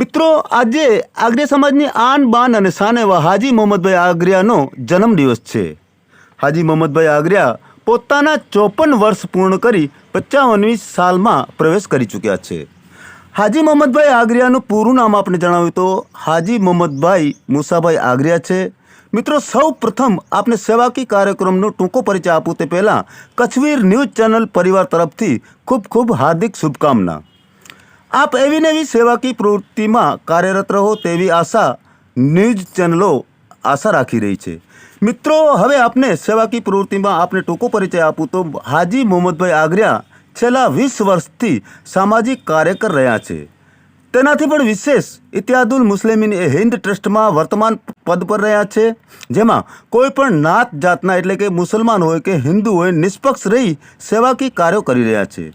મિત્રો, આજે આગ્રા સમાજની આન બાન અને શાન એવા હાજી મોહમ્મદભાઈ આગ્રાનો જન્મદિવસ છે. હાજી મોહમ્મદભાઈ આગ્રા પોતાના 54 વર્ષ પૂર્ણ કરી 55મી સાલમાં પ્રવેશ કરી ચૂક્યા છે. હાજી મોહમ્મદભાઈ આગ્રાનું પૂરું નામ આપણે જણાવ્યું તો હાજી મોહમ્મદભાઈ મુસાભાઈ આગ્રા છે. મિત્રો, સૌ પ્રથમ આપને સેવાકી કાર્યક્રમનો ટૂંકો પરિચય આપું તે પહેલાં કચ્છવીર ન્યૂઝ ચેનલ પરિવાર તરફથી ખૂબ ખૂબ હાર્દિક શુભકામના. આપ એવી નવી સેવાકી પ્રવૃત્તિમાં કાર્યરત રહો તેવી આશા ન્યૂઝ ચેનલો આશા રાખી રહી છે. મિત્રો, હવે આપને સેવાકી પ્રવૃત્તિમાં આપને ટૂંકો પરિચય આપું તો હાજી મોહમ્મદભાઈ આગ્રા છેલ્લા 20 વર્ષથી સામાજિક કાર્યકર રહ્યા છે. તેનાથી પણ વિશેષ ઇત્યાદુલ મુસ્લિમીન એ હિન્દ ટ્રસ્ટમાં વર્તમાન પદ પર રહ્યા છે, જેમાં કોઈ પણ નાત જાતના એટલે કે મુસલમાન હોય કે હિન્દુ હોય નિષ્પક્ષ રહી સેવાકી કાર્યો કરી રહ્યા છે.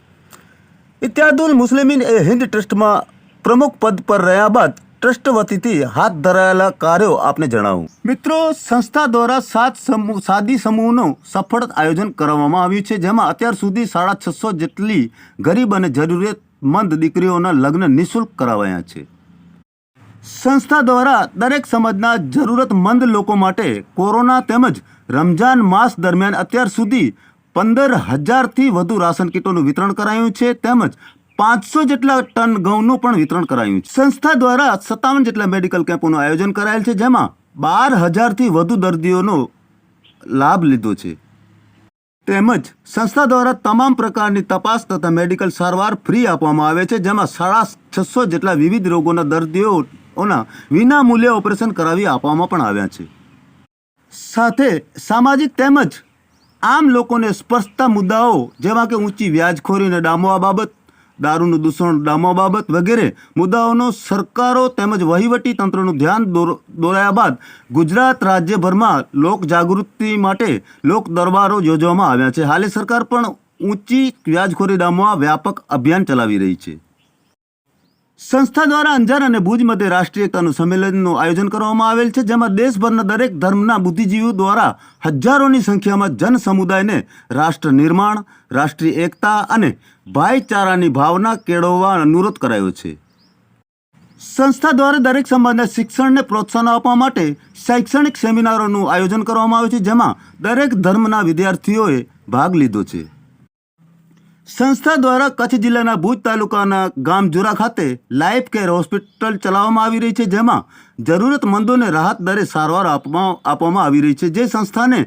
ઇત્યાદુલ મુસ્લિમીન એ હિન્દ ટ્રસ્ટમાં પ્રમુખ પદ પર રહ્યા બાદ ટ્રસ્ટ વતીથી હાથ ધરાયેલા કાર્યો આપને જણાવું. મિત્રો, સંસ્થા દ્વારા 7 સાદી સમૂહનું સફળ આયોજન કરવામાં આવ્યું છે, જેમાં અત્યાર સુધી 650 જેટલી ગરીબ અને જરૂરિયાતમંદ દીકરીઓના લગ્ન નિઃશુલ્ક કરાવાયા છે. સંસ્થા દ્વારા દરેક સમાજના જરૂરતમંદ લોકો માટે કોરોના તેમજ રમજાન માસ દરમિયાન અત્યાર સુધી 15,000થી વધુ રાશન કીટોનું વિતરણ કરાયું છે, તેમજ 500 જેટલા ટન ઘઉંનું પણ વિતરણ કરાયું છે. સંસ્થા દ્વારા 57 જેટલા મેડિકલ કેમ્પોનું આયોજન કરાયેલ છે, જેમાં 12,000થી વધુ દર્દીઓનો લાભ લીધો છે. તેમજ સંસ્થા દ્વારા તમામ પ્રકારની તપાસ તથા મેડિકલ સારવાર ફ્રી આપવામાં આવે છે, જેમાં 650 જેટલા વિવિધ રોગોના દર્દીઓના વિના મૂલ્યે ઓપરેશન કરાવી આપવામાં પણ આવ્યા છે. સાથે સામાજિક તેમજ આમ લોકોને સ્પર્શતા મુદ્દાઓ જેવા કે ઊંચી વ્યાજખોરીને ડામવા બાબત, દારૂનું દૂષણ ડામવા બાબત વગેરે મુદ્દાઓનો સરકારો તેમજ વહીવટી તંત્રનું ધ્યાન દોરાયા બાદ ગુજરાત રાજ્યભરમાં લોક જાગૃતિ માટે લોક દરબારો યોજવામાં આવ્યા છે. હાલે સરકાર પણ ઊંચી વ્યાજખોરી ડામવા વ્યાપક અભિયાન ચલાવી રહી છે. સંસ્થા દ્વારા અંજાર અને ભુજ મધ્યે રાષ્ટ્રીય એકતાનું સંમેલનનું આયોજન કરવામાં આવેલ છે, જેમાં દેશભરના દરેક ધર્મના બુદ્ધિજીવીઓ દ્વારા હજારોની સંખ્યામાં જન સમુદાયને રાષ્ટ્ર નિર્માણ, રાષ્ટ્રીય એકતા અને ભાઈચારાની ભાવના કેળવવા અનુરોધ કરાયો છે. સંસ્થા દ્વારા દરેક સમાજના શિક્ષણને પ્રોત્સાહન આપવા માટે શૈક્ષણિક સેમિનારોનું આયોજન કરવામાં આવ્યું છે, જેમાં દરેક ધર્મના વિદ્યાર્થીઓએ ભાગ લીધો છે. સંસ્થા દ્વારા કચ્છ જિલ્લાના ભુજ તાલુકાના ગામ જુરા ખાતે લાઈફ કેર હોસ્પિટલ ચલાવવામાં આવી રહી છે, જેમાં જરૂરતમંદોને રાહત દરે સારવાર આપવામાં આવી રહી છે. જે સંસ્થાને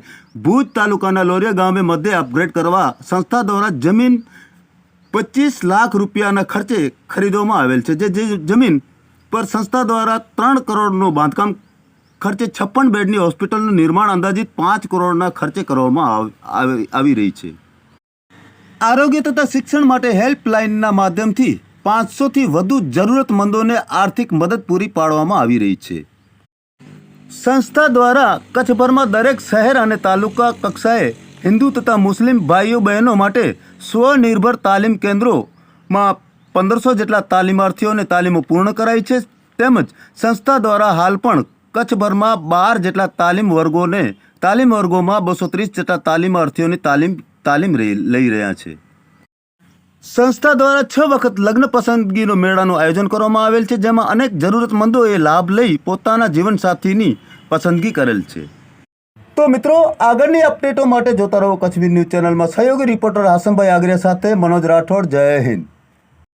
ભુજ તાલુકાના લોરિયા ગામે મધ્યે અપગ્રેડ કરવા સંસ્થા દ્વારા જમીન 25 લાખ રૂપિયાના ખર્ચે ખરીદવામાં આવેલ છે. જે જમીન પર સંસ્થા દ્વારા 3 કરોડનું બાંધકામ ખર્ચે 56 બેડની હોસ્પિટલનું નિર્માણ અંદાજિત 5 કરોડના ખર્ચે કરવામાં આવી રહી છે. આરોગ્ય તથા શિક્ષણ માટે હેલ્પલાઇનના માધ્યમથી 500થી વધુ જરૂરતમંદોને આર્થિક મદદ પૂરી પાડવામાં આવી રહી છે. સંસ્થા દ્વારા કચ્છભરમાં દરેક શહેર અને તાલુકા કક્ષાએ હિન્દુ તથા મુસ્લિમ ભાઈઓ બહેનો માટે સ્વનિર્ભર તાલીમ કેન્દ્રોમાં 1500 જેટલા તાલીમાર્થીઓને તાલીમો પૂર્ણ કરાઈ છે. તેમજ સંસ્થા દ્વારા હાલ પણ કચ્છભરમાં 12 જેટલા તાલીમ વર્ગોમાં 230 જેટલા તાલીમાર્થીઓની તાલીમ લઈ રહ્યા છે. સંસ્થા દ્વારા 6 વખત લગ્ન પસંદગીનો મેળાનું આયોજન કરવામાં આવેલ છે, જેમાં અનેક જરૂરતમંદોએ લાભ લઈ પોતાના જીવનસાથીની પસંદગી કરેલ છે. તો મિત્રો, આગળની અપડેટો માટે જોતા રહો કચ્છવીર ન્યૂઝ ચેનલમાં. સહયોગી રિપોર્ટર હાસમભાઈ આગ્રા સાથે મનોજ રાઠોડ. જય હિન્દ.